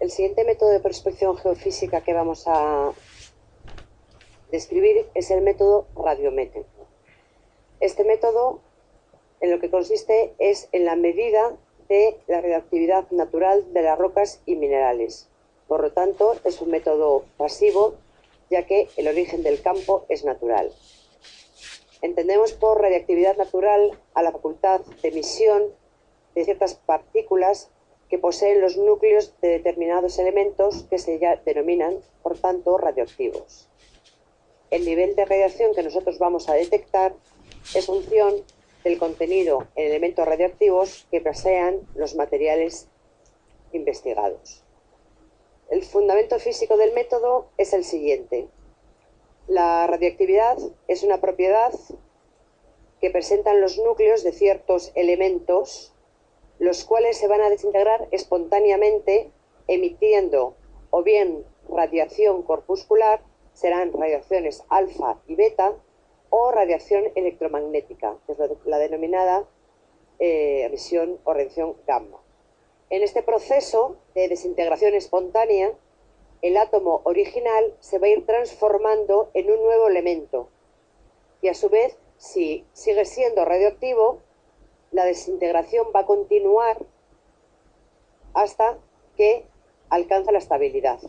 El siguiente método de prospección geofísica que vamos a describir es el método radiométrico. Este método en lo que consiste es en la medida de la radioactividad natural de las rocas y minerales. Por lo tanto, es un método pasivo, ya que el origen del campo es natural. Entendemos por radioactividad natural a la facultad de emisión de ciertas partículas que poseen los núcleos de determinados elementos que se denominan, por tanto, radioactivos. El nivel de radiación que nosotros vamos a detectar es función del contenido en elementos radioactivos que posean los materiales investigados. El fundamento físico del método es el siguiente. La radioactividad es una propiedad que presentan los núcleos de ciertos elementos, los cuales se van a desintegrar espontáneamente emitiendo o bien radiación corpuscular, serán radiaciones alfa y beta, o radiación electromagnética, que es la denominada emisión o radiación gamma. En este proceso de desintegración espontánea, el átomo original se va a ir transformando en un nuevo elemento y a su vez, si sigue siendo radioactivo, la desintegración va a continuar hasta que alcanza la estabilidad.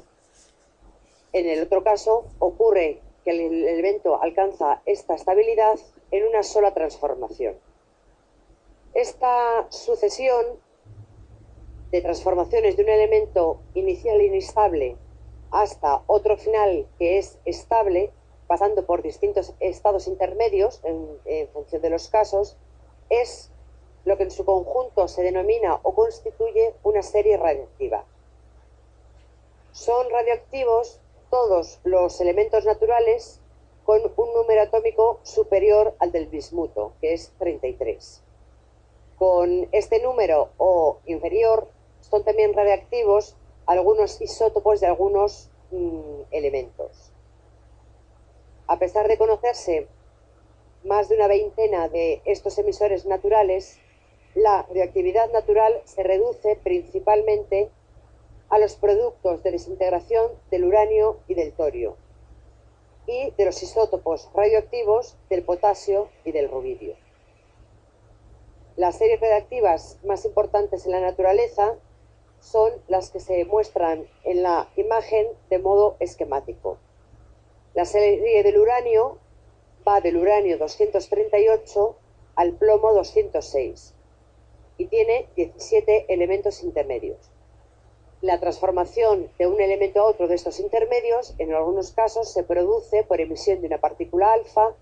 En el otro caso, ocurre que el elemento alcanza esta estabilidad en una sola transformación. Esta sucesión de transformaciones de un elemento inicial inestable hasta otro final que es estable, pasando por distintos estados intermedios en función de los casos, es lo que en su conjunto se denomina o constituye una serie radioactiva. Son radioactivos todos los elementos naturales con un número atómico superior al del bismuto, que es 33. Con este número o inferior son también radioactivos algunos isótopos de algunos elementos. A pesar de conocerse más de una veintena de estos emisores naturales, la radioactividad natural se reduce principalmente a los productos de desintegración del uranio y del torio, y de los isótopos radioactivos del potasio y del rubidio. Las series radioactivas más importantes en la naturaleza son las que se muestran en la imagen de modo esquemático. La serie del uranio va del uranio 238 al plomo 206 y tiene 17 elementos intermedios. La transformación de un elemento a otro de estos intermedios, en algunos casos, se produce por emisión de una partícula alfa,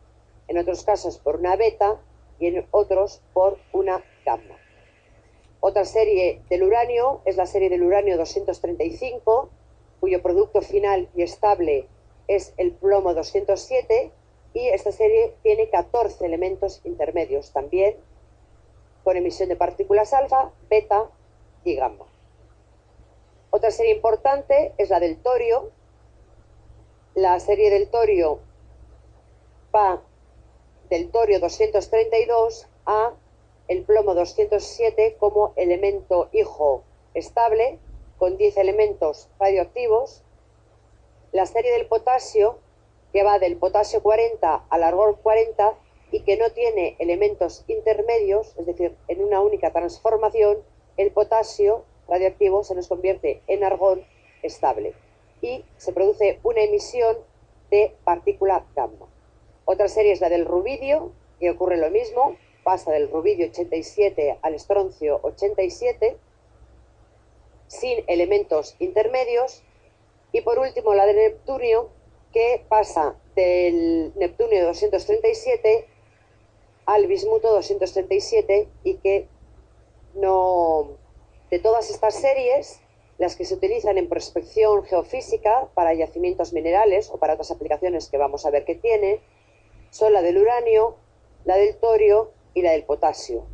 en otros casos por una beta y en otros por una gamma. Otra serie del uranio es la serie del uranio 235, cuyo producto final y estable es el plomo 207, y esta serie tiene 14 elementos intermedios, también con emisión de partículas alfa, beta y gamma. Otra serie importante es la del torio. La serie del torio va del torio 232 a el plomo 207 como elemento hijo estable, con 10 elementos radioactivos. La serie del potasio, que va del potasio 40 al argón 40 y que no tiene elementos intermedios, es decir, en una única transformación, el potasio radioactivo se nos convierte en argón estable y se produce una emisión de partícula gamma. Otra serie es la del rubidio, y ocurre lo mismo, pasa del rubidio 87 al estroncio 87, sin elementos intermedios. Y por último la del neptunio, que pasa del neptunio 237 al bismuto 237 y que no... De todas estas series, las que se utilizan en prospección geofísica para yacimientos minerales o para otras aplicaciones que vamos a ver que tiene, son la del uranio, la del torio y la del potasio.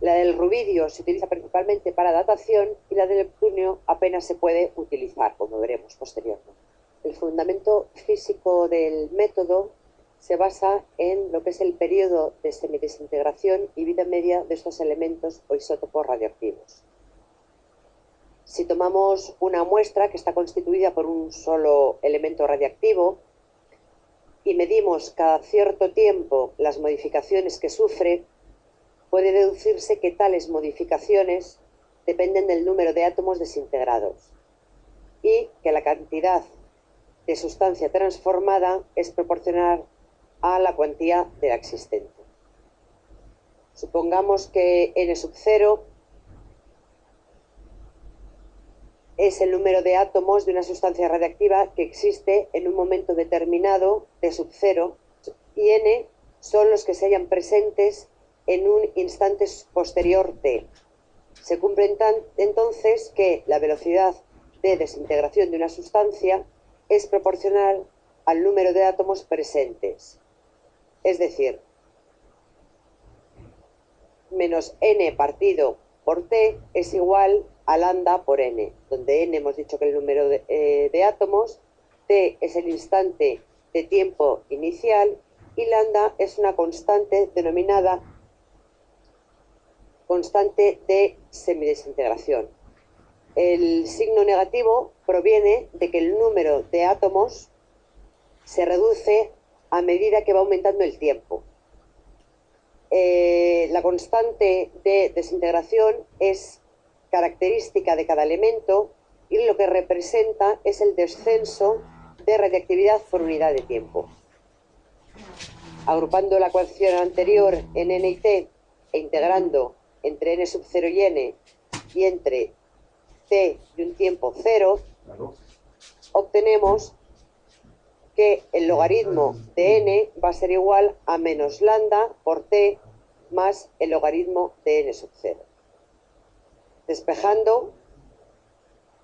La del rubidio se utiliza principalmente para datación y la del neptunio apenas se puede utilizar, como veremos posteriormente. El fundamento físico del método se basa en lo que es el periodo de semidesintegración y vida media de estos elementos o isótopos radioactivos. Si tomamos una muestra que está constituida por un solo elemento radiactivo y medimos cada cierto tiempo las modificaciones que sufre, puede deducirse que tales modificaciones dependen del número de átomos desintegrados y que la cantidad de sustancia transformada es proporcional a la cuantía de la existente. Supongamos que n sub 0 es el número de átomos de una sustancia radiactiva que existe en un momento determinado de sub 0 y n son los que se hallan presentes en un instante posterior t. Se cumple entonces que la velocidad de desintegración de una sustancia es proporcional al número de átomos presentes. Es decir, menos n partido por t es igual a lambda por n, donde n hemos dicho que el número de átomos, t es el instante de tiempo inicial y lambda es una constante denominada constante de semidesintegración. El signo negativo proviene de que el número de átomos se reduce a medida que va aumentando el tiempo. La constante de desintegración es característica de cada elemento y lo que representa es el descenso de radiactividad por unidad de tiempo. Agrupando la ecuación anterior en n y t e integrando entre n sub 0 y n y entre t y un tiempo 0, obtenemos que el logaritmo de n va a ser igual a menos lambda por t más el logaritmo de n sub 0. Despejando,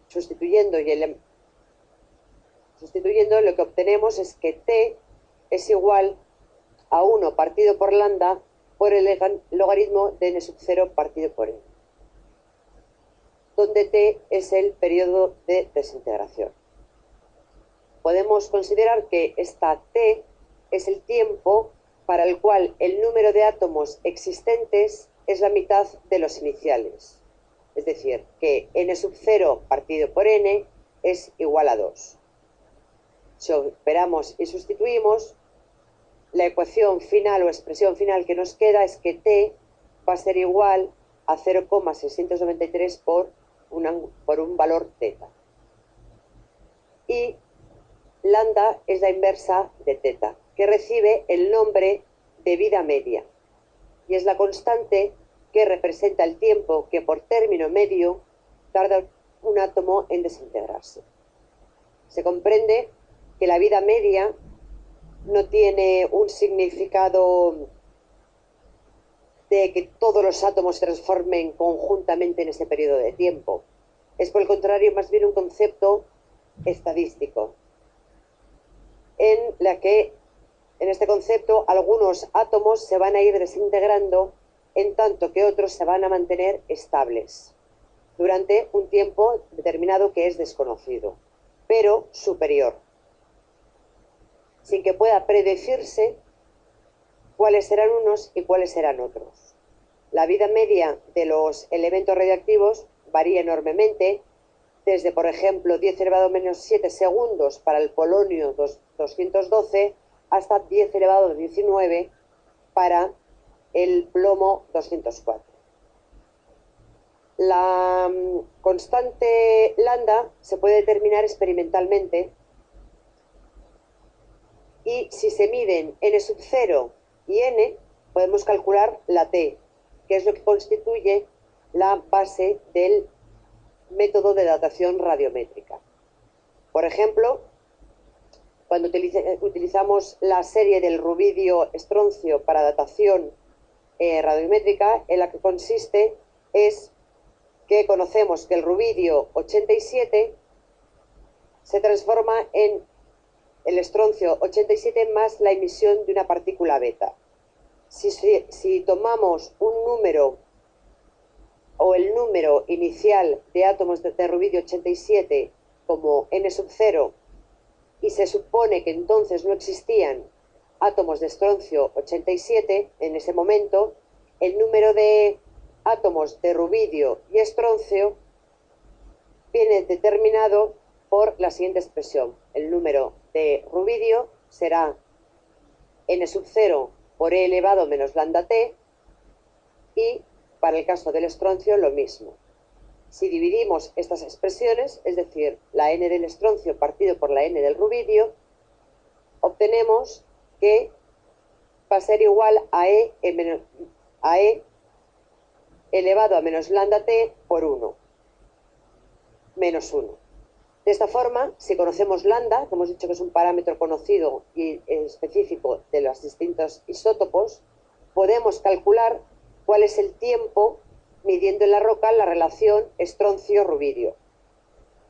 sustituyendo, lo que obtenemos es que t es igual a 1 partido por lambda por el logaritmo de n sub 0 partido por n, donde t es el periodo de desintegración. Podemos considerar que esta t es el tiempo para el cual el número de átomos existentes es la mitad de los iniciales. Es decir, que n sub 0 partido por n es igual a 2. Si operamos y sustituimos, la ecuación final o expresión final que nos queda es que t va a ser igual a 0,693 por un valor θ. Y lambda es la inversa de θ, que recibe el nombre de vida media y es la constante que representa el tiempo que por término medio tarda un átomo en desintegrarse. Se comprende que la vida media no tiene un significado de que todos los átomos se transformen conjuntamente en ese periodo de tiempo. Es por el contrario más bien un concepto estadístico, en la que en este concepto algunos átomos se van a ir desintegrando en tanto que otros se van a mantener estables durante un tiempo determinado que es desconocido, pero superior, sin que pueda predecirse cuáles serán unos y cuáles serán otros. La vida media de los elementos radiactivos varía enormemente, desde, por ejemplo, 10 elevado a menos 7 segundos para el polonio 212 hasta 10 elevado a 19 para el plomo 204. La constante lambda se puede determinar experimentalmente y si se miden n sub 0 y n, podemos calcular la t, que es lo que constituye la base del método de datación radiométrica. Por ejemplo, cuando utilizamos la serie del rubidio-estroncio para datación radiométrica, en la que consiste es que conocemos que el rubidio 87 se transforma en el estroncio 87 más la emisión de una partícula beta. Si tomamos un número o el número inicial de átomos de rubidio 87 como n sub 0 y se supone que entonces no existían átomos de estroncio 87 en ese momento, el número de átomos de rubidio y estroncio viene determinado por la siguiente expresión. El número de rubidio será n sub 0 por e elevado menos lambda t, y para el caso del estroncio lo mismo. Si dividimos estas expresiones, es decir, la n del estroncio partido por la n del rubidio, obtenemos que va a ser igual a e elevado a menos lambda t por 1, menos 1. De esta forma, si conocemos lambda, que hemos dicho que es un parámetro conocido y específico de los distintos isótopos, podemos calcular cuál es el tiempo midiendo en la roca la relación estroncio-rubidio.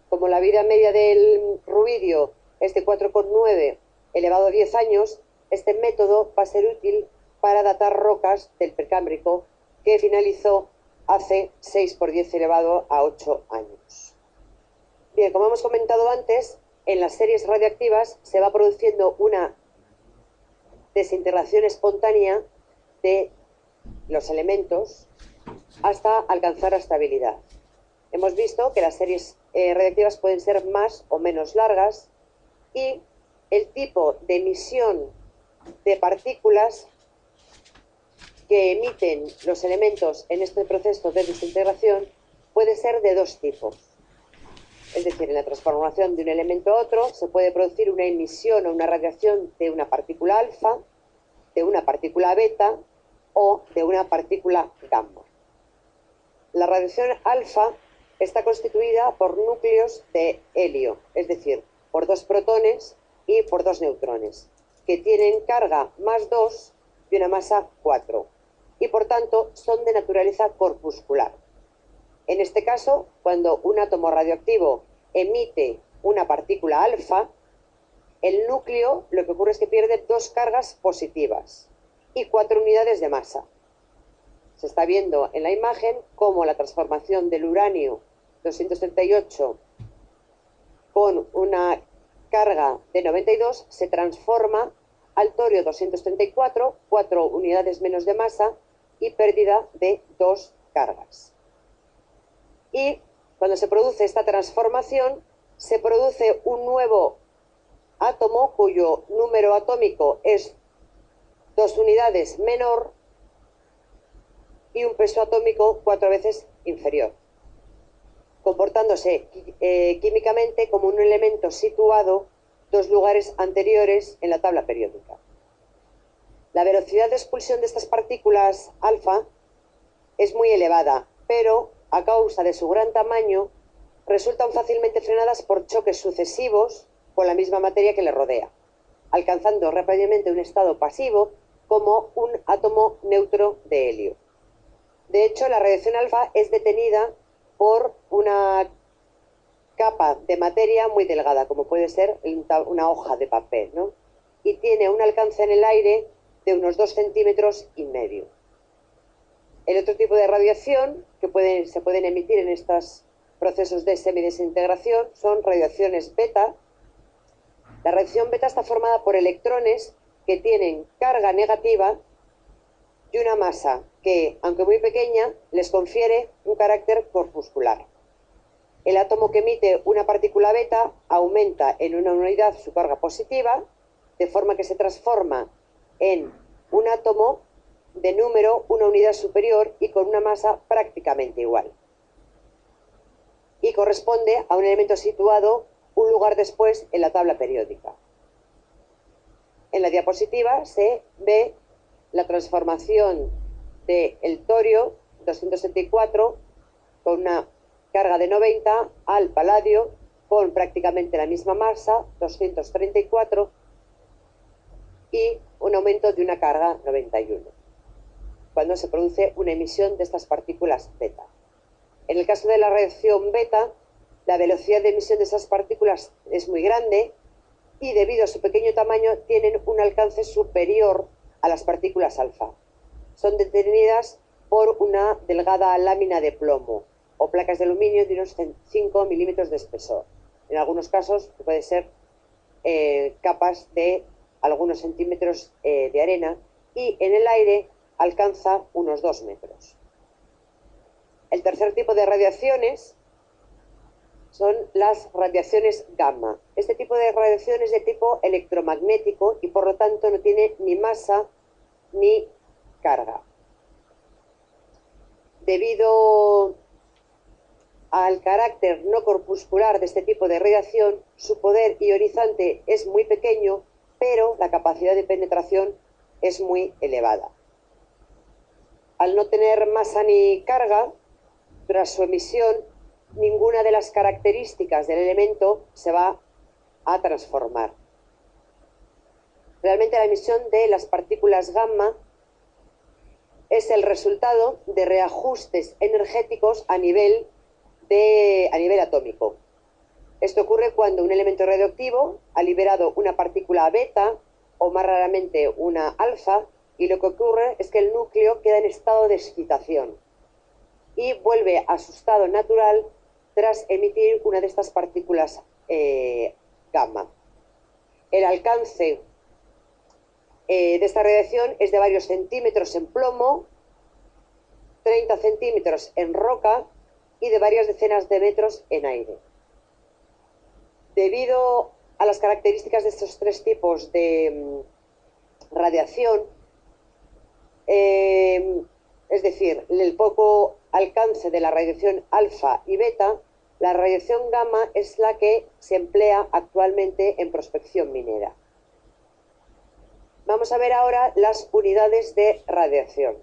Como la vida media del rubidio es de 4,9 elevado a 10 años, este método va a ser útil para datar rocas del Precámbrico que finalizó hace 6 por 10 elevado a 8 años. Bien, como hemos comentado antes, en las series radioactivas se va produciendo una desintegración espontánea de los elementos hasta alcanzar la estabilidad. Hemos visto que las series radioactivas pueden ser más o menos largas, y el tipo de emisión de partículas que emiten los elementos en este proceso de desintegración puede ser de dos tipos. Es decir, en la transformación de un elemento a otro se puede producir una emisión o una radiación de una partícula alfa, de una partícula beta o de una partícula gamma. La radiación alfa está constituida por núcleos de helio, es decir, por 2 protones y por 2 neutrones, que tienen carga más 2 y una masa 4, y por tanto son de naturaleza corpuscular. En este caso, cuando un átomo radioactivo emite una partícula alfa, el núcleo lo que ocurre es que pierde 2 cargas positivas y 4 unidades de masa. Se está viendo en la imagen cómo la transformación del uranio 238 con una carga de 92 se transforma al torio 234, 4 unidades menos de masa y pérdida de 2 cargas. Y cuando se produce esta transformación, se produce un nuevo átomo cuyo número atómico es 2 unidades menor y un peso atómico 4 veces inferior, comportándose químicamente como un elemento situado 2 lugares anteriores en la tabla periódica. La velocidad de expulsión de estas partículas alfa es muy elevada, pero a causa de su gran tamaño resultan fácilmente frenadas por choques sucesivos con la misma materia que le rodea, alcanzando rápidamente un estado pasivo como un átomo neutro de helio. De hecho, la radiación alfa es detenida por una capa de materia muy delgada, como puede ser una hoja de papel, ¿no? Y tiene un alcance en el aire de unos 2,5 centímetros. El otro tipo de radiación que se pueden emitir en estos procesos de semidesintegración son radiaciones beta. La radiación beta está formada por electrones que tienen carga negativa y una masa que, aunque muy pequeña, les confiere un carácter corpuscular. El átomo que emite una partícula beta aumenta en una unidad su carga positiva, de forma que se transforma en un átomo de número una unidad superior y con una masa prácticamente igual. Y corresponde a un elemento situado un lugar después en la tabla periódica. En la diapositiva se ve la transformación del torio 274 con una carga de 90 al paladio con prácticamente la misma masa, 234, y un aumento de una carga 91, cuando se produce una emisión de estas partículas beta. En el caso de la radiación beta, la velocidad de emisión de esas partículas es muy grande y debido a su pequeño tamaño tienen un alcance superior a las partículas alfa. Son detenidas por una delgada lámina de plomo o placas de aluminio de unos 5 milímetros de espesor. En algunos casos puede ser capas de algunos centímetros de arena, y en el aire alcanza unos 2 metros. El tercer tipo de radiaciones son las radiaciones gamma. Este tipo de radiación es de tipo electromagnético y por lo tanto no tiene ni masa ni carga. Debido al carácter no corpuscular de este tipo de radiación, su poder ionizante es muy pequeño, pero la capacidad de penetración es muy elevada. Al no tener masa ni carga, tras su emisión, ninguna de las características del elemento se va a transformar. Realmente la emisión de las partículas gamma es el resultado de reajustes energéticos a nivel atómico. Esto ocurre cuando un elemento radioactivo ha liberado una partícula beta o más raramente una alfa, y lo que ocurre es que el núcleo queda en estado de excitación y vuelve a su estado natural tras emitir una de estas partículas gamma. El alcance de esta radiación es de varios centímetros en plomo, 30 centímetros en roca y de varias decenas de metros en aire. Debido a las características de estos tres tipos de radiación, es decir, el poco alcance de la radiación alfa y beta, la radiación gamma es la que se emplea actualmente en prospección minera. Vamos a ver ahora las unidades de radiación.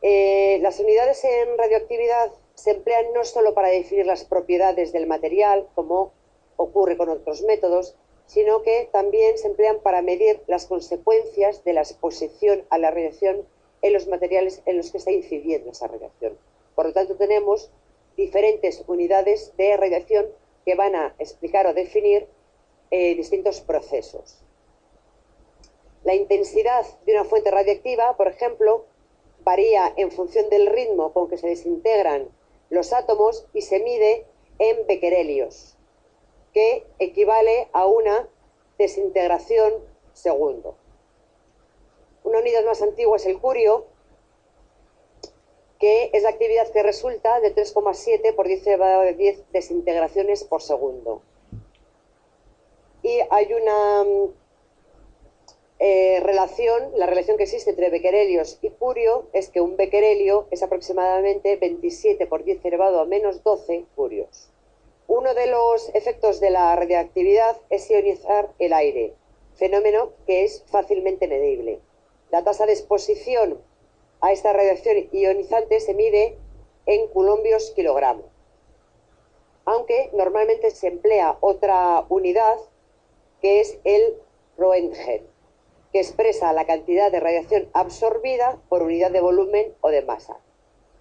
Las unidades en radioactividad se emplean no solo para definir las propiedades del material, como ocurre con otros métodos, sino que también se emplean para medir las consecuencias de la exposición a la radiación en los materiales en los que está incidiendo esa radiación. Por lo tanto, tenemos diferentes unidades de radiación que van a explicar o definir distintos procesos. La intensidad de una fuente radiactiva, por ejemplo, varía en función del ritmo con que se desintegran los átomos y se mide en bequerelios, que equivale a una desintegración segundo. Una unidad más antigua es el curio, que es la actividad que resulta de 3,7 por 10 elevado a 10 desintegraciones por segundo. Y hay una la relación que existe entre bequerelios y curio es que un bequerelio es aproximadamente 27 por 10 elevado a menos 12 curios. Uno de los efectos de la radiactividad es ionizar el aire, fenómeno que es fácilmente medible. La tasa de exposición a esta radiación ionizante se mide en coulombios kilogramo, aunque normalmente se emplea otra unidad que es el Roentgen, que expresa la cantidad de radiación absorbida por unidad de volumen o de masa.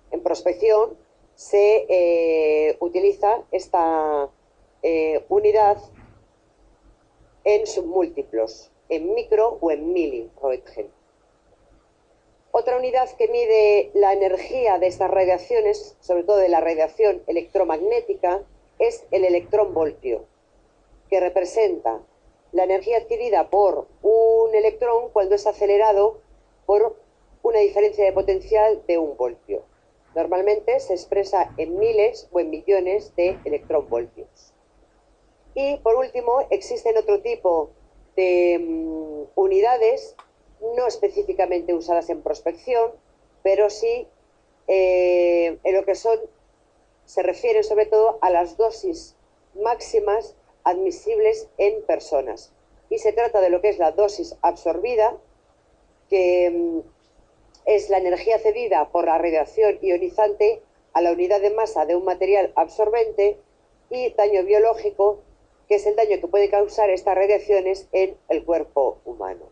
En prospección se utiliza esta unidad en submúltiplos, en micro o en mili Roentgen. Otra unidad que mide la energía de estas radiaciones, sobre todo de la radiación electromagnética, es el electronvoltio, que representa la energía adquirida por un electrón cuando es acelerado por una diferencia de potencial de 1 voltio. Normalmente se expresa en miles o en millones de electronvoltios. Y por último, existen otro tipo de unidades, no específicamente usadas en prospección, pero sí en lo que se refieren sobre todo a las dosis máximas admisibles en personas. Y se trata de lo que es la dosis absorbida, que es la energía cedida por la radiación ionizante a la unidad de masa de un material absorbente, y daño biológico, que es el daño que puede causar estas radiaciones en el cuerpo humano.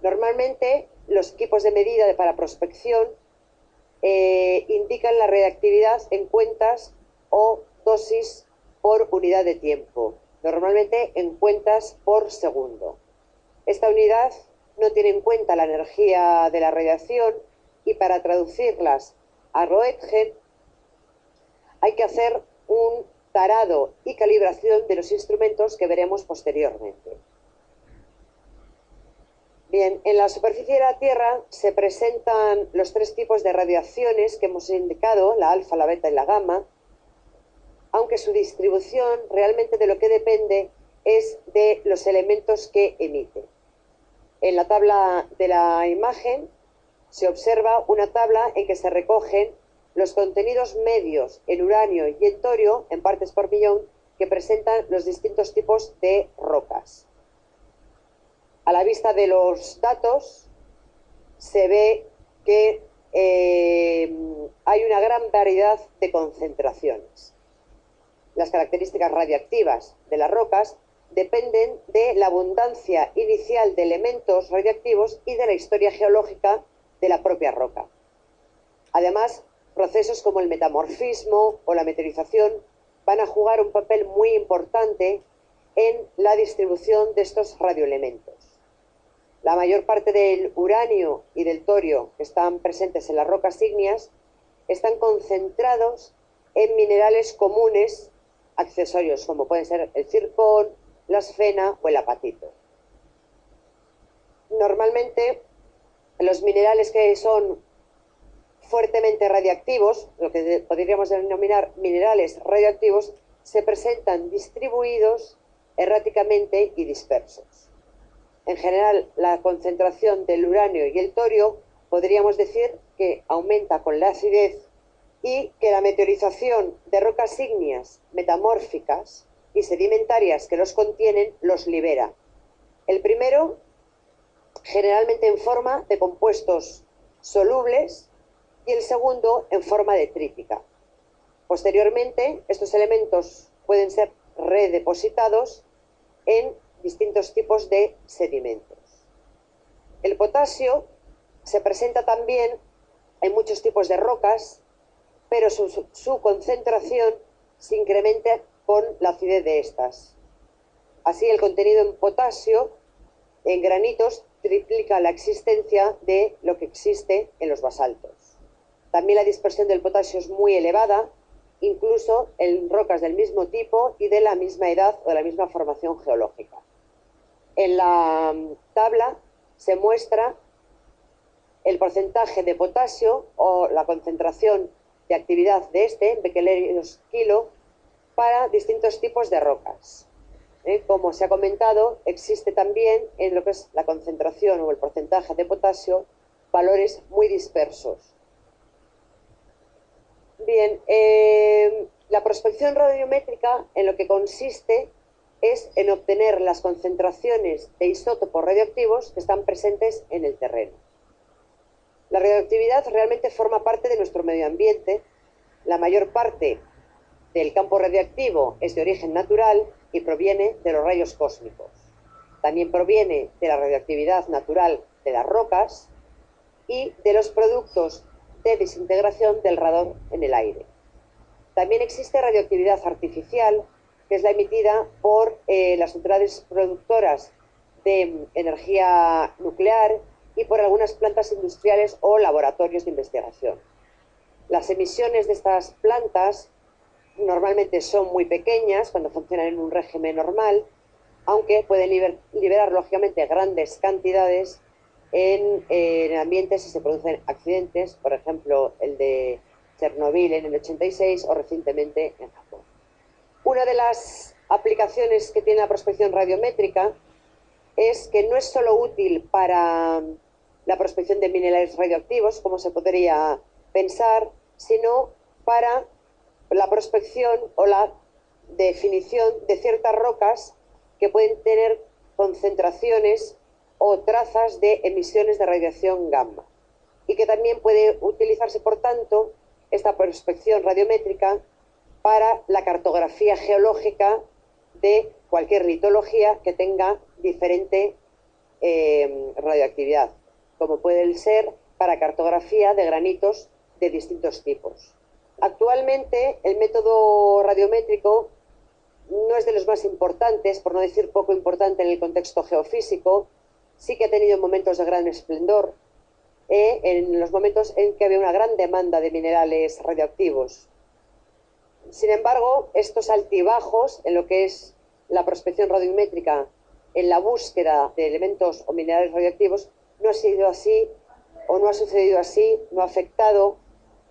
Normalmente los equipos de medida para prospección indican la radiactividad en cuentas o dosis por unidad de tiempo, normalmente en cuentas por segundo. Esta unidad no tiene en cuenta la energía de la radiación, y para traducirlas a Roentgen hay que hacer un tarado y calibración de los instrumentos que veremos posteriormente. Bien, en la superficie de la Tierra se presentan los tres tipos de radiaciones que hemos indicado, la alfa, la beta y la gamma, aunque su distribución realmente de lo que depende es de los elementos que emite. En la tabla de la imagen se observa una tabla en que se recogen los contenidos medios en uranio y en torio, en partes por millón, que presentan los distintos tipos de rocas. A la vista de los datos se ve que hay una gran variedad de concentraciones. Las características radiactivas de las rocas dependen de la abundancia inicial de elementos radiactivos y de la historia geológica de la propia roca. Además, procesos como el metamorfismo o la meteorización van a jugar un papel muy importante en la distribución de estos radioelementos. La mayor parte del uranio y del torio que están presentes en las rocas ígneas están concentrados en minerales comunes accesorios, como pueden ser el zircón, la esfena o el apatito. Normalmente, los minerales que son fuertemente radiactivos, lo que podríamos denominar minerales radioactivos, se presentan distribuidos erráticamente y dispersos. En general, la concentración del uranio y el torio podríamos decir que aumenta con la acidez y que la meteorización de rocas ígneas metamórficas y sedimentarias que los contienen los libera. El primero, generalmente en forma de compuestos solubles, y el segundo en forma detrítica. Posteriormente, estos elementos pueden ser redepositados en distintos tipos de sedimentos. El potasio se presenta también en muchos tipos de rocas, pero su concentración se incrementa con la acidez de estas. Así, el contenido en potasio en granitos triplica la existencia de lo que existe en los basaltos. También la dispersión del potasio es muy elevada, incluso en rocas del mismo tipo y de la misma edad o de la misma formación geológica. En la tabla se muestra el porcentaje de potasio o la concentración de actividad de este en becquerelios kilo para distintos tipos de rocas. Como se ha comentado, existe también en lo que es la concentración o el porcentaje de potasio valores muy dispersos. Bien, la prospección radiométrica en lo que consiste es en obtener las concentraciones de isótopos radioactivos que están presentes en el terreno. La radioactividad realmente forma parte de nuestro medio ambiente. La mayor parte del campo radioactivo es de origen natural y proviene de los rayos cósmicos. También proviene de la radioactividad natural de las rocas y de los productos de desintegración del radón en el aire. También existe radioactividad artificial, que es la emitida por las centrales productoras de energía nuclear y por algunas plantas industriales o laboratorios de investigación. Las emisiones de estas plantas normalmente son muy pequeñas cuando funcionan en un régimen normal, aunque pueden liberar lógicamente grandes cantidades en ambientes si se producen accidentes, por ejemplo el de Chernobyl en el 86 o recientemente en Japón. Una de las aplicaciones que tiene la prospección radiométrica es que no es solo útil para la prospección de minerales radioactivos, como se podría pensar, sino para la prospección o la definición de ciertas rocas que pueden tener concentraciones o trazas de emisiones de radiación gamma, y que también puede utilizarse, por tanto, esta prospección radiométrica para la cartografía geológica de cualquier litología que tenga diferente radioactividad, como puede ser para cartografía de granitos de distintos tipos. Actualmente, el método radiométrico no es de los más importantes, por no decir poco importante en el contexto geofísico. Sí que ha tenido momentos de gran esplendor, en los momentos en que había una gran demanda de minerales radioactivos. Sin embargo, estos altibajos en lo que es la prospección radiométrica en la búsqueda de elementos o minerales radioactivos no ha sido así, o no ha sucedido así, no ha afectado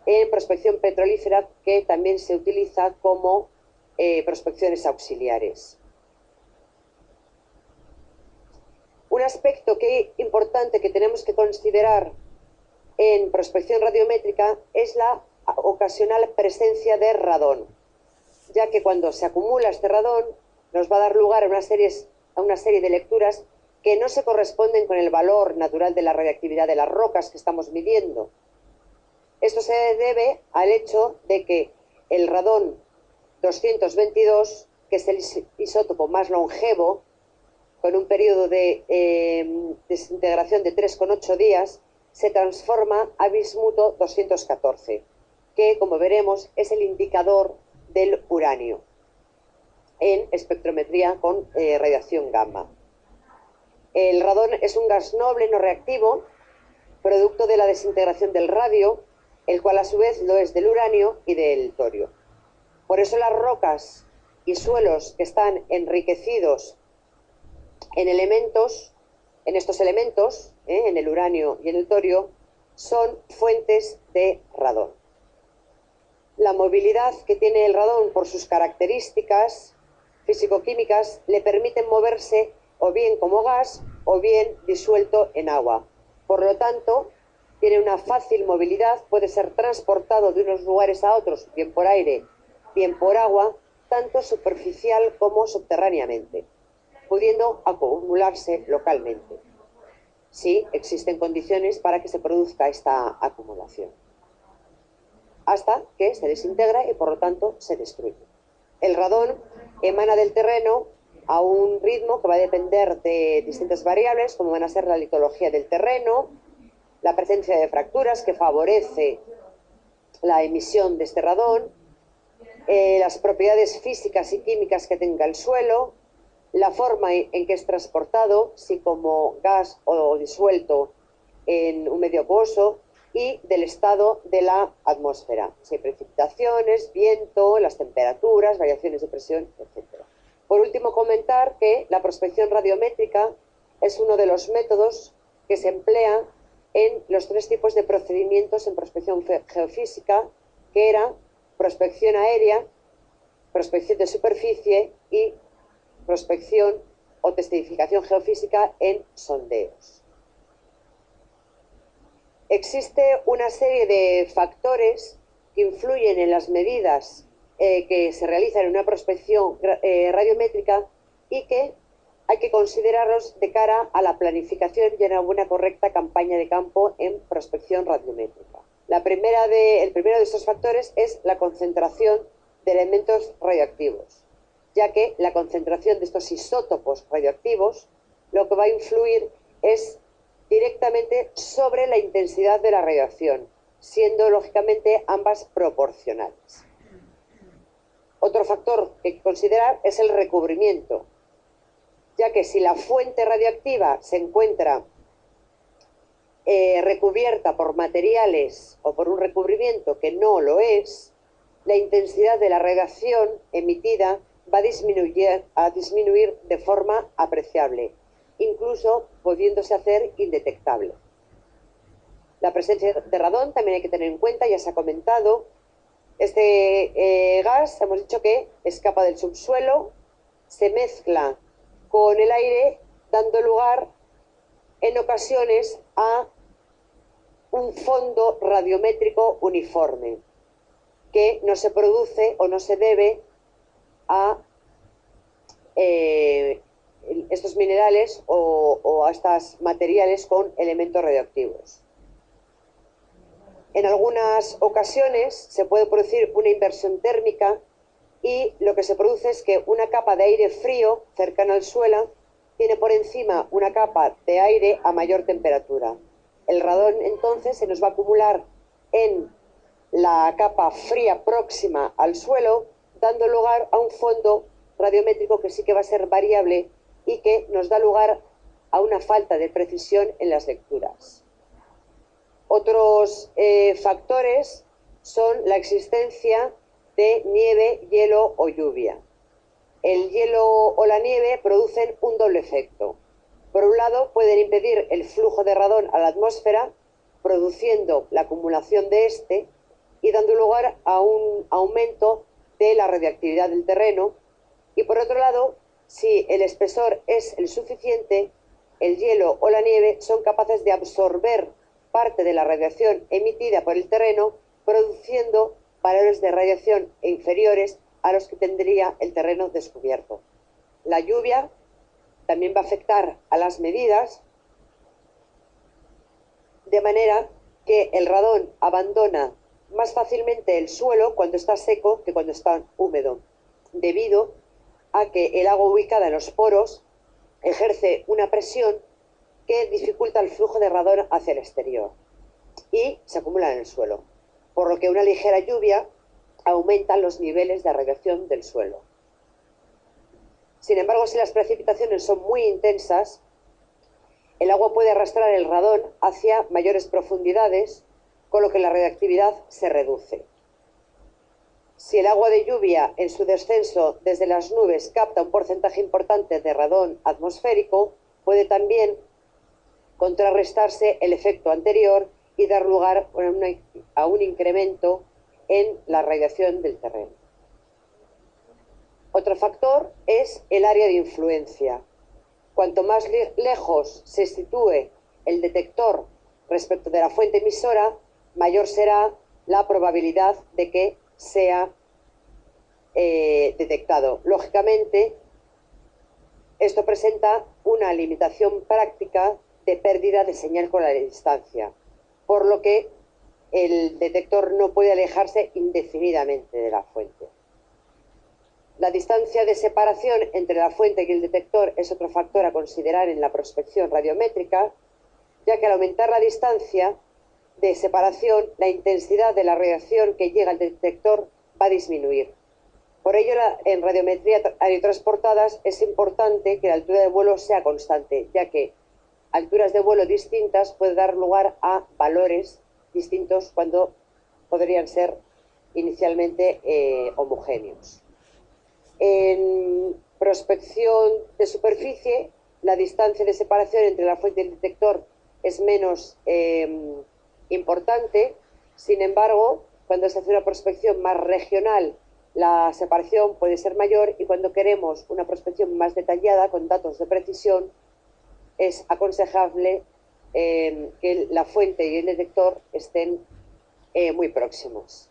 en prospección petrolífera, que también se utiliza como prospecciones auxiliares. Un aspecto importante que tenemos que considerar en prospección radiométrica es la ocasional presencia de radón, ya que cuando se acumula este radón nos va a dar lugar a una serie de lecturas que no se corresponden con el valor natural de la radiactividad de las rocas que estamos midiendo. Esto se debe al hecho de que el radón 222, que es el isótopo más longevo, con un periodo de desintegración de 3,8 días, se transforma a bismuto 214, que, como veremos, es el indicador del uranio en espectrometría con radiación gamma. El radón es un gas noble no reactivo, producto de la desintegración del radio, el cual a su vez lo es del uranio y del torio. Por eso las rocas y suelos que están enriquecidos en estos elementos, en el uranio y en el torio, son fuentes de radón. La movilidad que tiene el radón por sus características físico-químicas le permiten moverse o bien como gas o bien disuelto en agua. Por lo tanto, tiene una fácil movilidad, puede ser transportado de unos lugares a otros, bien por aire, bien por agua, tanto superficial como subterráneamente, pudiendo acumularse localmente, si existen condiciones para que se produzca esta acumulación, hasta que se desintegra y por lo tanto se destruye. El radón emana del terreno a un ritmo que va a depender de distintas variables, como van a ser la litología del terreno, la presencia de fracturas que favorece la emisión de este radón, las propiedades físicas y químicas que tenga el suelo, la forma en que es transportado, si como gas o disuelto en un medio acuoso, y del estado de la atmósfera, si hay precipitaciones, viento, las temperaturas, variaciones de presión, etc. Por último, comentar que la prospección radiométrica es uno de los métodos que se emplea en los tres tipos de procedimientos en prospección geofísica, que eran prospección aérea, prospección de superficie y prospección o testificación geofísica en sondeos. Existe una serie de factores que influyen en las medidas que se realizan en una prospección radiométrica y que hay que considerarlos de cara a la planificación y a una correcta campaña de campo en prospección radiométrica. El primero de estos factores es la concentración de elementos radioactivos, ya que la concentración de estos isótopos radioactivos lo que va a influir es directamente sobre la intensidad de la radiación, siendo lógicamente ambas proporcionales. Otro factor que hay que considerar es el recubrimiento, ya que si la fuente radioactiva se encuentra recubierta por materiales o por un recubrimiento que no lo es, la intensidad de la radiación emitida va a disminuir de forma apreciable, incluso pudiéndose hacer indetectable. La presencia de radón también hay que tener en cuenta, ya se ha comentado. Este gas, hemos dicho que escapa del subsuelo, se mezcla con el aire, dando lugar en ocasiones a un fondo radiométrico uniforme, que no se produce o no se debe a estos minerales o a estos materiales con elementos radioactivos. En algunas ocasiones se puede producir una inversión térmica y lo que se produce es que una capa de aire frío cercana al suelo tiene por encima una capa de aire a mayor temperatura. El radón entonces se nos va a acumular en la capa fría próxima al suelo, dando lugar a un fondo radiométrico que sí que va a ser variable y que nos da lugar a una falta de precisión en las lecturas. Otros factores son la existencia de nieve, hielo o lluvia. El hielo o la nieve producen un doble efecto. Por un lado, pueden impedir el flujo de radón a la atmósfera, produciendo la acumulación de este y dando lugar a un aumento de la radiactividad del terreno, y por otro lado, si el espesor es el suficiente, el hielo o la nieve son capaces de absorber parte de la radiación emitida por el terreno, produciendo valores de radiación inferiores a los que tendría el terreno descubierto. La lluvia también va a afectar a las medidas, de manera que el radón abandona más fácilmente el suelo cuando está seco que cuando está húmedo, debido a que el agua ubicada en los poros ejerce una presión que dificulta el flujo de radón hacia el exterior y se acumula en el suelo, por lo que una ligera lluvia aumenta los niveles de radiación del suelo. Sin embargo, si las precipitaciones son muy intensas, el agua puede arrastrar el radón hacia mayores profundidades, con lo que la radiactividad se reduce. Si el agua de lluvia en su descenso desde las nubes capta un porcentaje importante de radón atmosférico, puede también contrarrestarse el efecto anterior y dar lugar a un incremento en la radiación del terreno. Otro factor es el área de influencia. Cuanto más lejos se sitúe el detector respecto de la fuente emisora, mayor será la probabilidad de que sea detectado. Lógicamente, esto presenta una limitación práctica de pérdida de señal con la distancia, por lo que el detector no puede alejarse indefinidamente de la fuente. La distancia de separación entre la fuente y el detector es otro factor a considerar en la prospección radiométrica, ya que al aumentar la distancia de separación, la intensidad de la radiación que llega al detector va a disminuir. Por ello, en radiometría aerotransportadas es importante que la altura de vuelo sea constante, ya que alturas de vuelo distintas pueden dar lugar a valores distintos cuando podrían ser inicialmente homogéneos. En prospección de superficie, la distancia de separación entre la fuente y el detector es menos importante. Sin embargo, cuando se hace una prospección más regional, la separación puede ser mayor, y cuando queremos una prospección más detallada con datos de precisión, es aconsejable que la fuente y el detector estén muy próximos.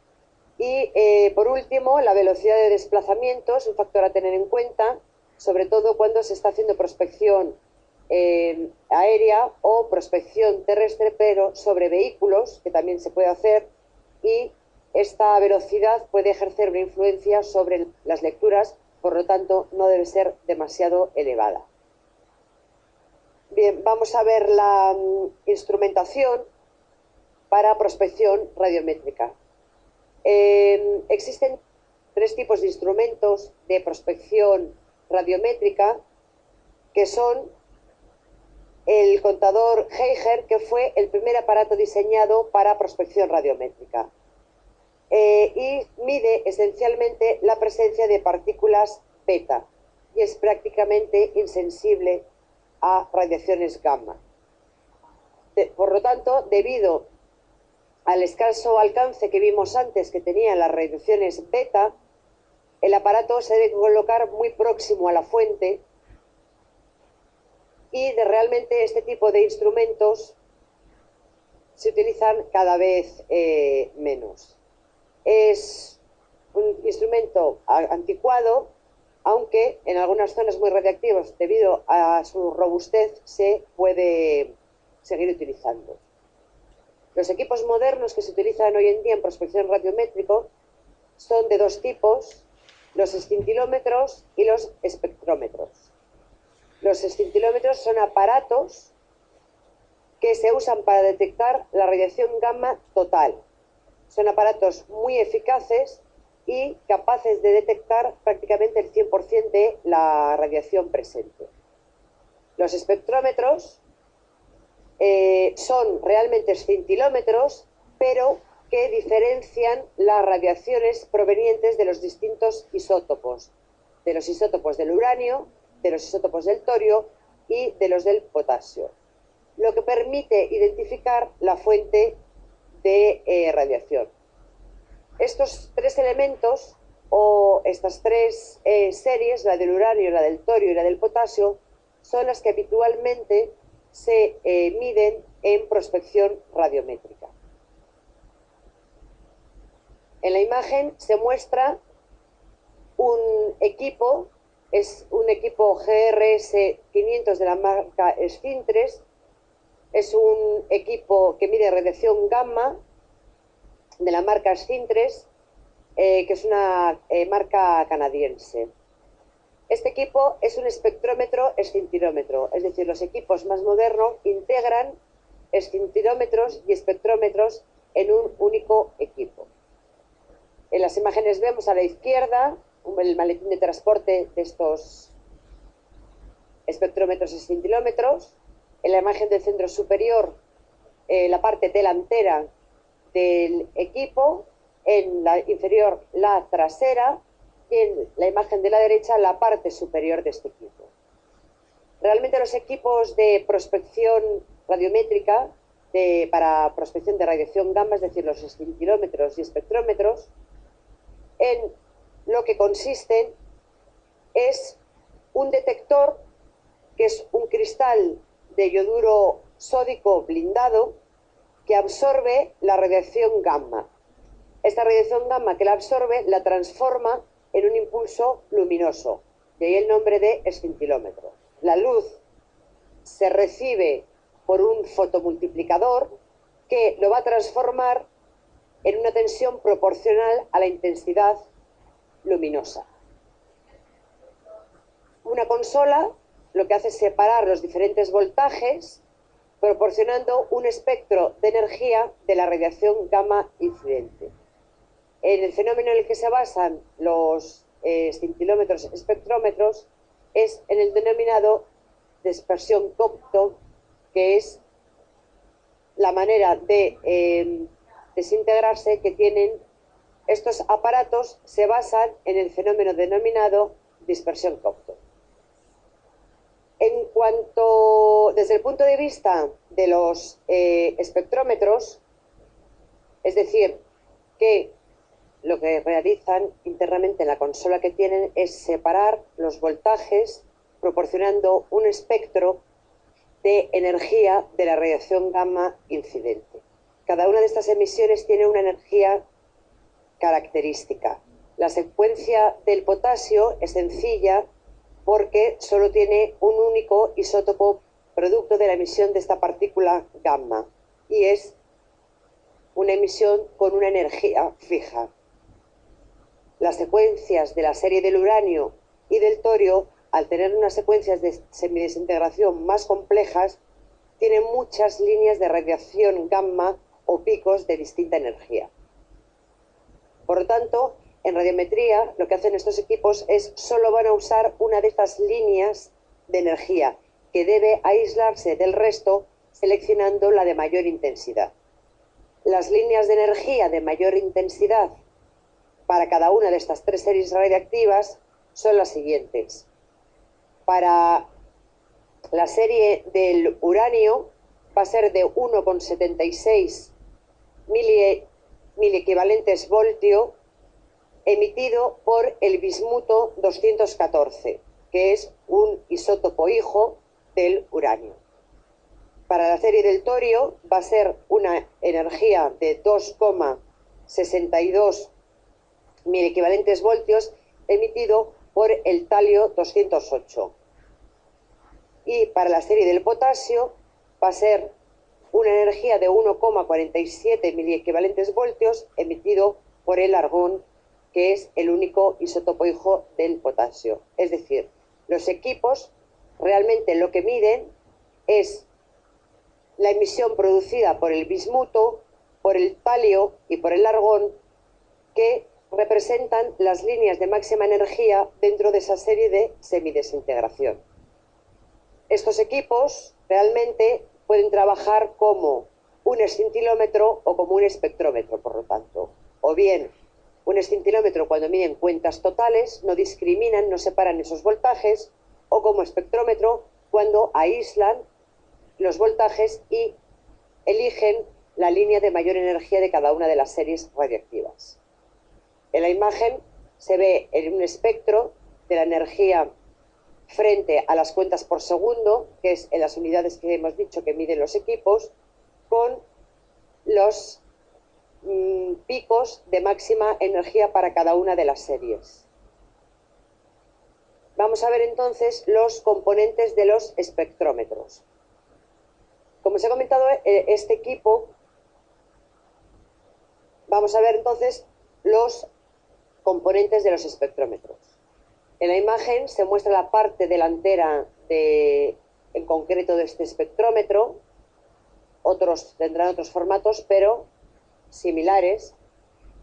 Y por último, la velocidad de desplazamiento es un factor a tener en cuenta, sobre todo cuando se está haciendo prospección aérea o prospección terrestre, pero sobre vehículos, que también se puede hacer, y esta velocidad puede ejercer una influencia sobre las lecturas, por lo tanto no debe ser demasiado elevada. Bien, vamos a ver la instrumentación para prospección radiométrica. Existen tres tipos de instrumentos de prospección radiométrica, que son el contador Geiger, que fue el primer aparato diseñado para prospección radiométrica, y mide esencialmente la presencia de partículas beta y es prácticamente insensible a radiaciones gamma. Por lo tanto, debido al escaso alcance que vimos antes que tenían las radiaciones beta, el aparato se debe colocar muy próximo a la fuente, y realmente este tipo de instrumentos se utilizan cada vez menos. Es un instrumento anticuado, aunque en algunas zonas muy radiactivas, debido a su robustez, se puede seguir utilizando. Los equipos modernos que se utilizan hoy en día en prospección radiométrica son de dos tipos: los escintilómetros y los espectrómetros. Los escintilómetros son aparatos que se usan para detectar la radiación gamma total. Son aparatos muy eficaces y capaces de detectar prácticamente el 100% de la radiación presente. Los espectrómetros son realmente escintilómetros, pero que diferencian las radiaciones provenientes de los distintos isótopos, de los isótopos del uranio, de los isótopos del torio y de los del potasio, lo que permite identificar la fuente de radiación. Estos tres elementos o estas tres series, la del uranio, la del torio y la del potasio, son las que habitualmente se miden en prospección radiométrica. En la imagen se muestra un equipo, es un equipo GRS 500 de la marca Sphintres, es un equipo que mide radiación gamma de la marca Sphintres, que es una marca canadiense. Este equipo es un espectrómetro escintilómetro, es decir, los equipos más modernos integran escintilómetros y espectrómetros en un único equipo. En las imágenes vemos a la izquierda el maletín de transporte de estos espectrómetros escintilómetros. En la imagen del centro superior, la parte delantera del equipo, en la inferior la trasera y en la imagen de la derecha la parte superior de este equipo. Realmente los equipos de prospección radiométrica para prospección de radiación gamma, es decir, los escintilómetros y espectrómetros, en lo que consisten es un detector que es un cristal de yoduro sódico blindado que absorbe la radiación gamma. Esta radiación gamma que la absorbe la transforma en un impulso luminoso, de ahí el nombre de escintilómetro. La luz se recibe por un fotomultiplicador que lo va a transformar en una tensión proporcional a la intensidad luminosa. Una consola lo que hace es separar los diferentes voltajes, proporcionando un espectro de energía de la radiación gamma incidente. En el fenómeno en el que se basan los escintilómetros espectrómetros es en el denominado dispersión Compton, que es la manera de desintegrarse que tienen estos aparatos. Se basan en el fenómeno denominado dispersión Compton. En cuanto, desde el punto de vista de los espectrómetros, es decir, que lo que realizan internamente en la consola que tienen es separar los voltajes, proporcionando un espectro de energía de la radiación gamma incidente. Cada una de estas emisiones tiene una energía característica. La secuencia del potasio es sencilla porque solo tiene un único isótopo producto de la emisión de esta partícula gamma y es una emisión con una energía fija. Las secuencias de la serie del uranio y del torio, al tener unas secuencias de semidesintegración más complejas, tienen muchas líneas de radiación gamma o picos de distinta energía. Por lo tanto, en radiometría lo que hacen estos equipos es solo van a usar una de estas líneas de energía que debe aislarse del resto seleccionando la de mayor intensidad. Las líneas de energía de mayor intensidad para cada una de estas tres series radiactivas son las siguientes. Para la serie del uranio va a ser de 1,76 miliequivalentes voltio emitido por el bismuto 214, que es un isótopo hijo del uranio. Para la serie del torio va a ser una energía de 2,62 miliequivalentes voltios emitido por el talio 208. Y para la serie del potasio va a ser una energía de 1,47 miliequivalentes voltios emitido por el argón, que es el único isótopo hijo del potasio. Es decir, los equipos realmente lo que miden es la emisión producida por el bismuto, por el talio y por el argón, que representan las líneas de máxima energía dentro de esa serie de semidesintegración. Estos equipos realmente pueden trabajar como un escintilómetro o como un espectrómetro, por lo tanto. O bien, un escintilómetro cuando miden cuentas totales, no discriminan, no separan esos voltajes, o como espectrómetro cuando aíslan los voltajes y eligen la línea de mayor energía de cada una de las series radiactivas. En la imagen se ve en un espectro de la energía frente a las cuentas por segundo, que es en las unidades que hemos dicho que miden los equipos, con los picos de máxima energía para cada una de las series. Vamos a ver entonces los componentes de los espectrómetros. Como os he comentado, este equipo, vamos a ver entonces los componentes de los espectrómetros. En la imagen se muestra la parte delantera en concreto de este espectrómetro. Otros tendrán otros formatos, pero similares,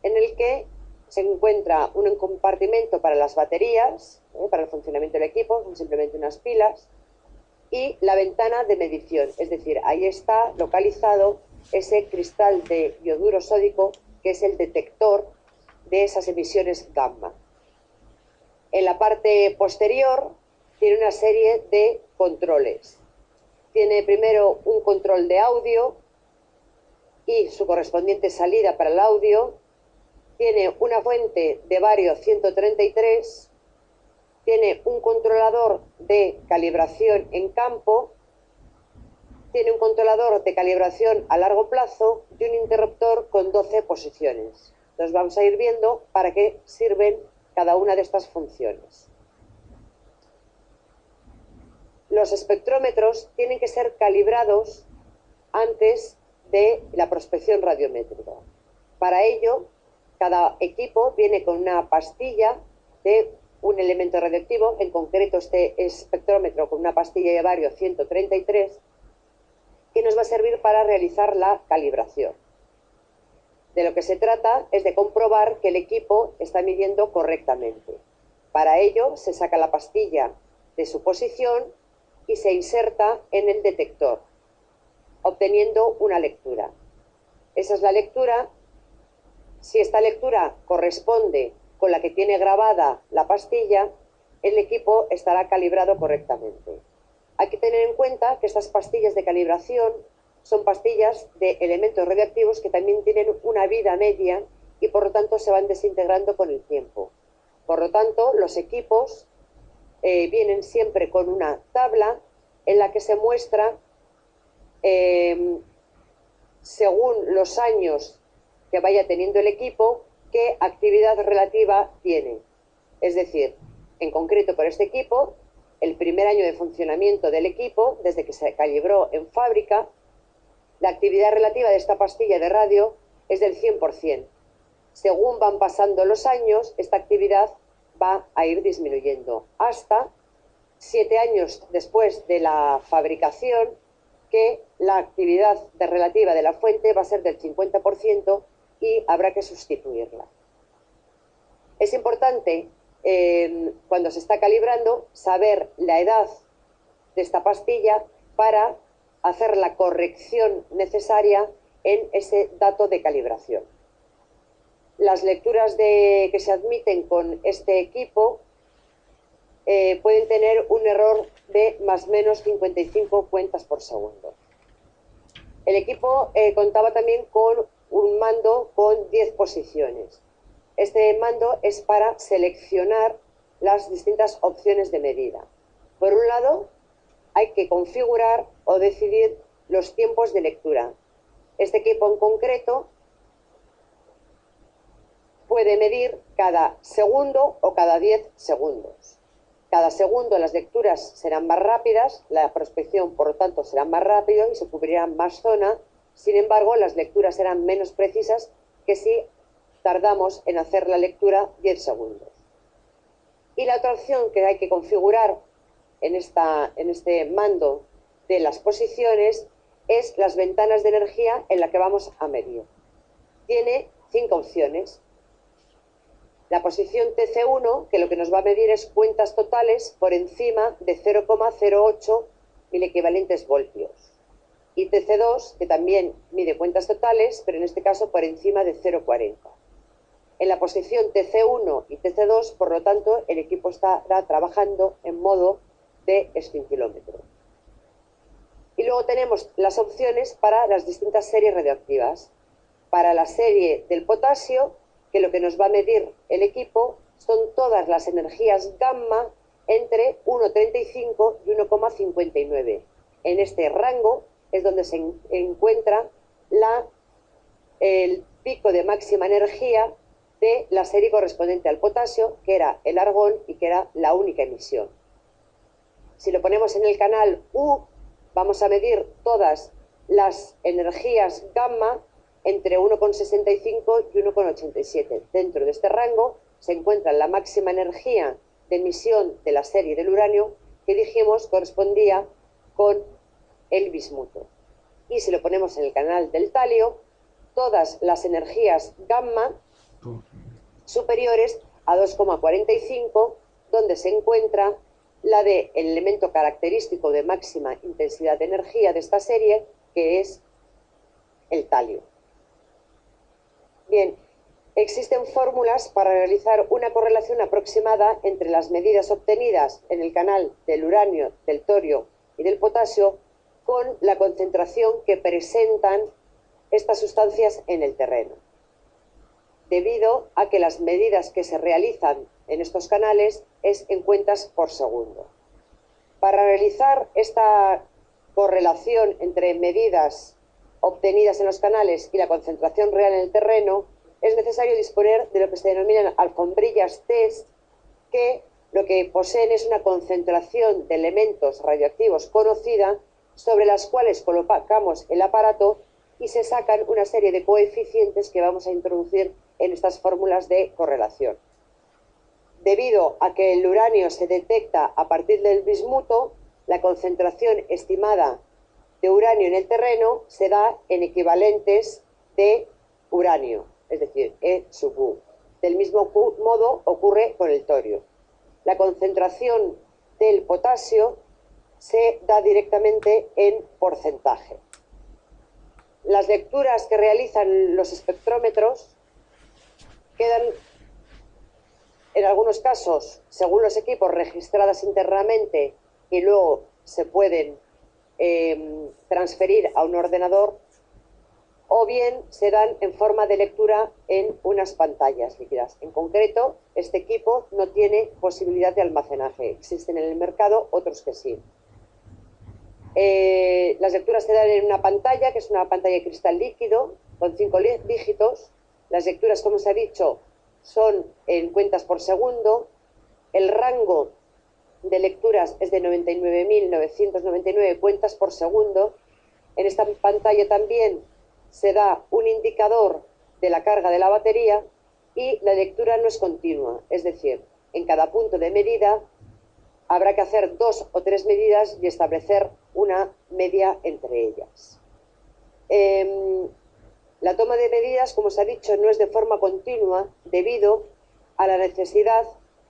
en el que se encuentra un compartimento para las baterías, para el funcionamiento del equipo, son simplemente unas pilas, y la ventana de medición, es decir, ahí está localizado ese cristal de yoduro sódico que es el detector de esas emisiones gamma. En la parte posterior tiene una serie de controles. Tiene primero un control de audio y su correspondiente salida para el audio. Tiene una fuente de vario 133, tiene un controlador de calibración en campo, tiene un controlador de calibración a largo plazo y un interruptor con 12 posiciones. Entonces vamos a ir viendo para qué sirven cada una de estas funciones. Los espectrómetros tienen que ser calibrados antes de la prospección radiométrica. Para ello, cada equipo viene con una pastilla de un elemento radioactivo, en concreto este espectrómetro con una pastilla de bario 133, que nos va a servir para realizar la calibración. De lo que se trata es de comprobar que el equipo está midiendo correctamente. Para ello se saca la pastilla de su posición y se inserta en el detector, obteniendo una lectura. Esa es la lectura. Si esta lectura corresponde con la que tiene grabada la pastilla, el equipo estará calibrado correctamente. Hay que tener en cuenta que estas pastillas de calibración son pastillas de elementos radioactivos que también tienen una vida media y por lo tanto se van desintegrando con el tiempo. Por lo tanto, los equipos vienen siempre con una tabla en la que se muestra según los años que vaya teniendo el equipo, qué actividad relativa tiene. Es decir, en concreto por este equipo, el primer año de funcionamiento del equipo, desde que se calibró en fábrica, la actividad relativa de esta pastilla de radio es del 100%. Según van pasando los años, esta actividad va a ir disminuyendo hasta 7 años después de la fabricación, que la actividad relativa de la fuente va a ser del 50% y habrá que sustituirla. Es importante, cuando se está calibrando, saber la edad de esta pastilla para hacer la corrección necesaria en ese dato de calibración. Las lecturas que se admiten con este equipo pueden tener un error de más o menos 55 cuentas por segundo. El equipo contaba también con un mando con 10 posiciones. Este mando es para seleccionar las distintas opciones de medida. Por un lado, hay que configurar o decidir los tiempos de lectura. Este equipo en concreto puede medir cada segundo o cada 10 segundos. Cada segundo las lecturas serán más rápidas, la prospección por lo tanto será más rápido y se cubrirá más zona. Sin embargo, las lecturas serán menos precisas que si tardamos en hacer la lectura 10 segundos. Y la otra opción que hay que configurar en este mando de las posiciones es las ventanas de energía en la que vamos a medir. Tiene 5 opciones. La posición TC1, que lo que nos va a medir es cuentas totales por encima de 0,08 milequivalentes voltios. Y TC2, que también mide cuentas totales, pero en este caso por encima de 0,40. En la posición TC1 y TC2, por lo tanto, el equipo estará trabajando en modo de escincilómetro. Y luego tenemos las opciones para las distintas series radioactivas. Para la serie del potasio, que lo que nos va a medir el equipo son todas las energías gamma entre 1,35 y 1,59. En este rango es donde se encuentra el pico de máxima energía de la serie correspondiente al potasio, que era el argón y que era la única emisión. Si lo ponemos en el canal U, vamos a medir todas las energías gamma entre 1,65 y 1,87. Dentro de este rango se encuentra la máxima energía de emisión de la serie del uranio, que dijimos correspondía con el bismuto. Y si lo ponemos en el canal del talio, todas las energías gamma superiores a 2,45, donde se encuentra la del elemento característico de máxima intensidad de energía de esta serie, que es el talio. Bien, existen fórmulas para realizar una correlación aproximada entre las medidas obtenidas en el canal del uranio, del torio y del potasio con la concentración que presentan estas sustancias en el terreno, debido a que las medidas que se realizan en estos canales es en cuentas por segundo. Para realizar esta correlación entre medidas obtenidas en los canales y la concentración real en el terreno, es necesario disponer de lo que se denominan alfombrillas test, que lo que poseen es una concentración de elementos radioactivos conocida, sobre las cuales colocamos el aparato y se sacan una serie de coeficientes que vamos a introducir en estas fórmulas de correlación. Debido a que el uranio se detecta a partir del bismuto, la concentración estimada de uranio en el terreno se da en equivalentes de uranio, es decir, E sub U. Del mismo modo ocurre con el torio. La concentración del potasio se da directamente en porcentaje. Las lecturas que realizan los espectrómetros quedan, en algunos casos, según los equipos, registradas internamente y luego se pueden transferir a un ordenador, o bien se dan en forma de lectura en unas pantallas líquidas. En concreto, este equipo no tiene posibilidad de almacenaje. Existen en el mercado otros que sí. Las lecturas se dan en una pantalla, que es una pantalla de cristal líquido, con 5 dígitos. Las lecturas, como se ha dicho, son en cuentas por segundo. El rango de lecturas es de 99.999 cuentas por segundo. En esta pantalla también se da un indicador de la carga de la batería y la lectura no es continua, es decir, en cada punto de medida habrá que hacer 2 o 3 medidas y establecer una media entre ellas. La toma de medidas, como se ha dicho, no es de forma continua debido a la necesidad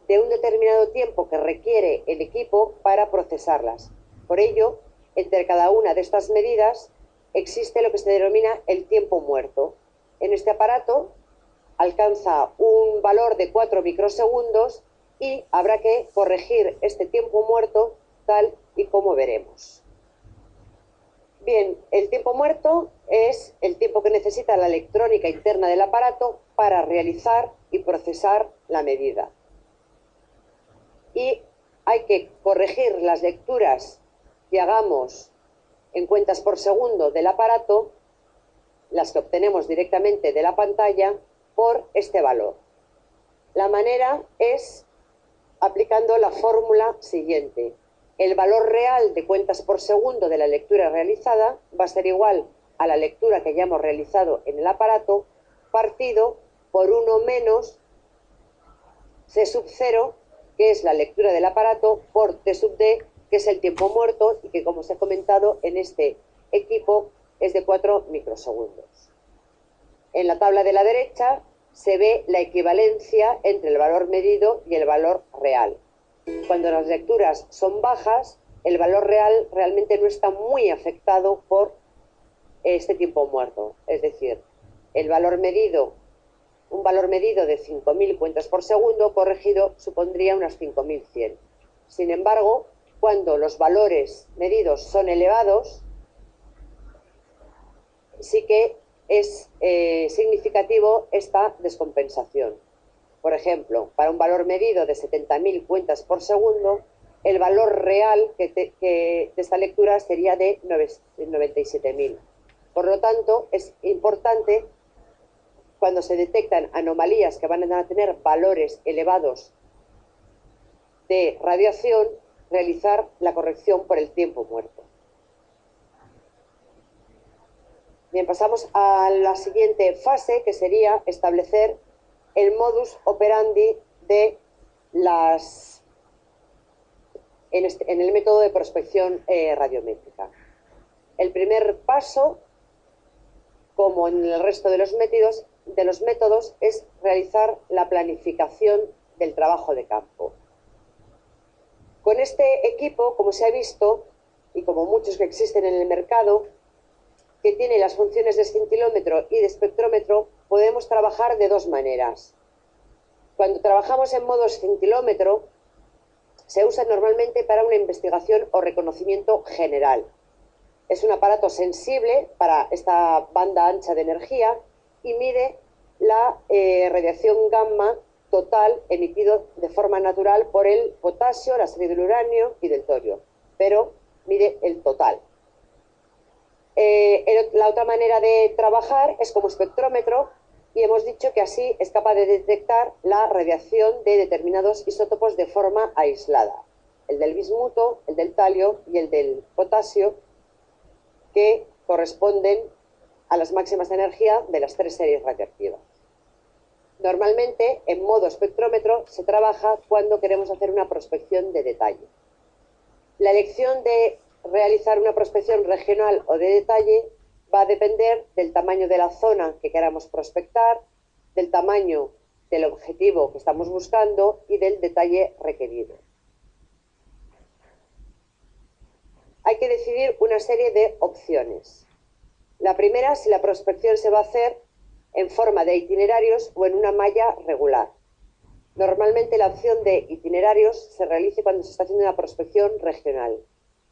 de un determinado tiempo que requiere el equipo para procesarlas. Por ello, entre cada una de estas medidas existe lo que se denomina el tiempo muerto. En este aparato alcanza un valor de 4 microsegundos y habrá que corregir este tiempo muerto tal y como veremos. Bien, el tiempo muerto es el tiempo que necesita la electrónica interna del aparato para realizar y procesar la medida. Y hay que corregir las lecturas que hagamos en cuentas por segundo del aparato, las que obtenemos directamente de la pantalla, por este valor. La manera es aplicando la fórmula siguiente. El valor real de cuentas por segundo de la lectura realizada va a ser igual a la lectura que ya hemos realizado en el aparato, partido por 1 menos C sub 0, que es la lectura del aparato, por T sub D, que es el tiempo muerto y que, como os he comentado, en este equipo es de 4 microsegundos. En la tabla de la derecha se ve la equivalencia entre el valor medido y el valor real. Cuando las lecturas son bajas, el valor real realmente no está muy afectado por este tiempo muerto. Es decir, el valor medido, un valor medido de 5.000 cuentas por segundo corregido supondría unas 5.100. Sin embargo, cuando los valores medidos son elevados, sí que es significativo esta descompensación. por ejemplo, para un valor medido de 70.000 cuentas por segundo, el valor real de esta lectura sería de 97.000. Por lo tanto, es importante, cuando se detectan anomalías que van a tener valores elevados de radiación, realizar la corrección por el tiempo muerto. Bien, pasamos a la siguiente fase, que sería establecer el modus operandi de en el método de prospección radiométrica. El primer paso, como en el resto de los métodos, es realizar la planificación del trabajo de campo. Con este equipo, como se ha visto, y como muchos que existen en el mercado, que tiene las funciones de escintilómetro y de espectrómetro, podemos trabajar de dos maneras. Cuando trabajamos en modo escintilómetro, se usa normalmente para una investigación o reconocimiento general. Es un aparato sensible para esta banda ancha de energía y mide la radiación gamma total emitido de forma natural por el potasio, la serie del uranio y del torio, pero mide el total. La otra manera de trabajar es como espectrómetro, y hemos dicho que así es capaz de detectar la radiación de determinados isótopos de forma aislada, el del bismuto, el del talio y el del potasio, que corresponden a las máximas de energía de las tres series radiactivas. Normalmente, en modo espectrómetro, se trabaja cuando queremos hacer una prospección de detalle. La elección de realizar una prospección regional o de detalle va a depender del tamaño de la zona que queramos prospectar, del tamaño del objetivo que estamos buscando y del detalle requerido. Hay que decidir una serie de opciones. La primera, si la prospección se va a hacer en forma de itinerarios o en una malla regular. Normalmente la opción de itinerarios se realiza cuando se está haciendo una prospección regional.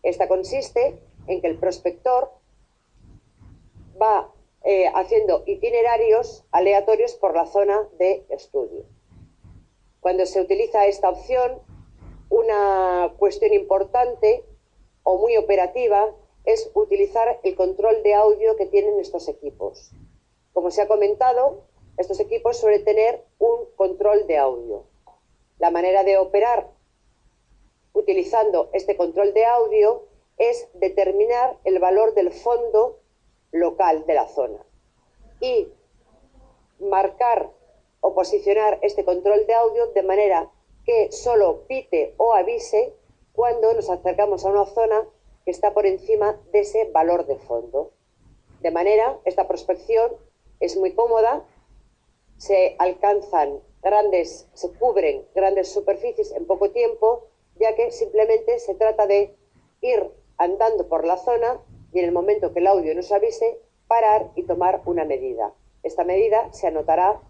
Esta consiste en que el prospector va haciendo itinerarios aleatorios por la zona de estudio. Cuando se utiliza esta opción, una cuestión importante o muy operativa es utilizar el control de audio que tienen estos equipos. Como se ha comentado, estos equipos suelen tener un control de audio. La manera de operar utilizando este control de audio es determinar el valor del fondo local de la zona y marcar o posicionar este control de audio de manera que solo pite o avise cuando nos acercamos a una zona que está por encima de ese valor de fondo. De manera, esta prospección es muy cómoda, se cubren grandes superficies en poco tiempo, ya que simplemente se trata de ir andando por la zona y en el momento que el audio nos avise, parar y tomar una medida. Esta medida se anotará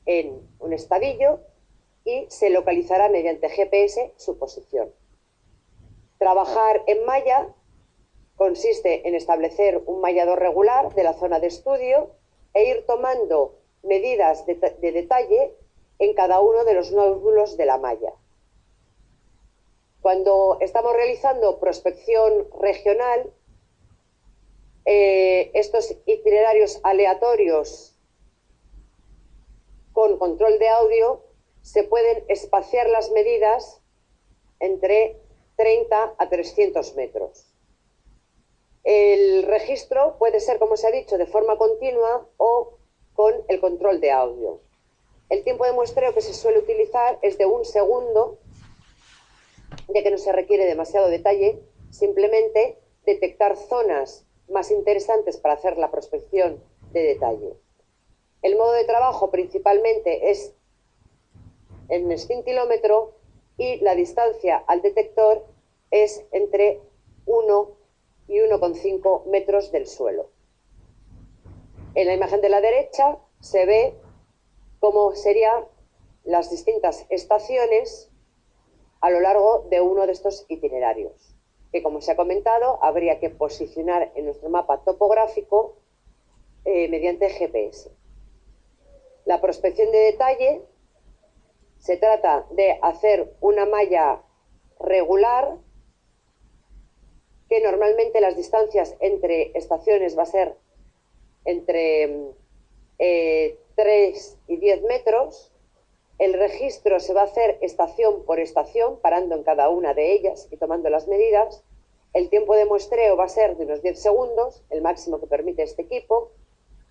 en un estabillo y se localizará mediante GPS su posición. Trabajar en malla consiste en establecer un mallado regular de la zona de estudio e ir tomando medidas de detalle en cada uno de los nódulos de la malla. Cuando estamos realizando prospección regional, estos itinerarios aleatorios con control de audio se pueden espaciar las medidas entre 30 a 300 metros. El registro puede ser, como se ha dicho, de forma continua o con el control de audio. El tiempo de muestreo que se suele utilizar es de 1 segundo, ya que no se requiere demasiado detalle, simplemente detectar zonas más interesantes para hacer la prospección de detalle. El modo de trabajo principalmente es en escintilómetro y la distancia al detector es entre 1 y 1,5 metros del suelo. En la imagen de la derecha se ve cómo serían las distintas estaciones a lo largo de uno de estos itinerarios, que, como se ha comentado, habría que posicionar en nuestro mapa topográfico mediante GPS. La prospección de detalle Se trata de hacer una malla regular, que normalmente las distancias entre estaciones va a ser entre 3 y 10 metros. El registro se va a hacer estación por estación, parando en cada una de ellas y tomando las medidas. El tiempo de muestreo va a ser de unos 10 segundos, el máximo que permite este equipo,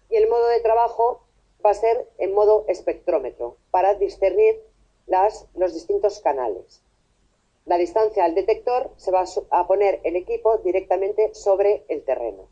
y el modo de trabajo va a ser en modo espectrómetro, para discernir los distintos canales. La distancia al detector se va a poner el equipo directamente sobre el terreno.